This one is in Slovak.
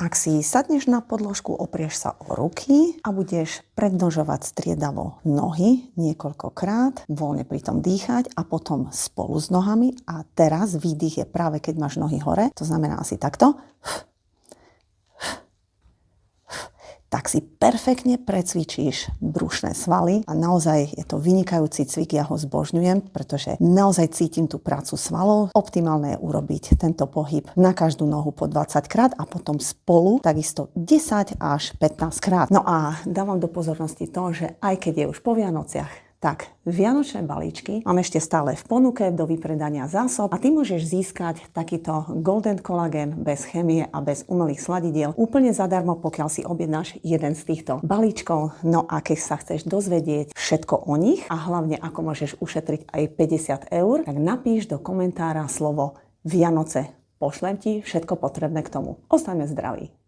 Ak si sadneš na podložku, oprieš sa o ruky a budeš prednožovať striedavo nohy niekoľkokrát, voľne pritom dýchať a potom spolu s nohami. A teraz výdych je práve keď máš nohy hore, to znamená asi takto. Tak si perfektne precvičíš brušné svaly a naozaj je to vynikajúci cvik, ja ho zbožňujem, pretože naozaj cítim tú prácu svalov. Optimálne je urobiť tento pohyb na každú nohu po 20 krát a potom spolu takisto 10 až 15 krát. No a dávam do pozornosti to, že aj keď je už po Vianociach, tak vianočné balíčky mám ešte stále v ponuke do vypredania zásob a ty môžeš získať takýto Golden Collagen bez chémie a bez umelých sladidiel úplne zadarmo, pokiaľ si objednáš jeden z týchto balíčkov. No a keď sa chceš dozvedieť všetko o nich a hlavne ako môžeš ušetriť aj 50 eur, tak napíš do komentára slovo Vianoce. Pošlem ti všetko potrebné k tomu. Ostaňme zdraví.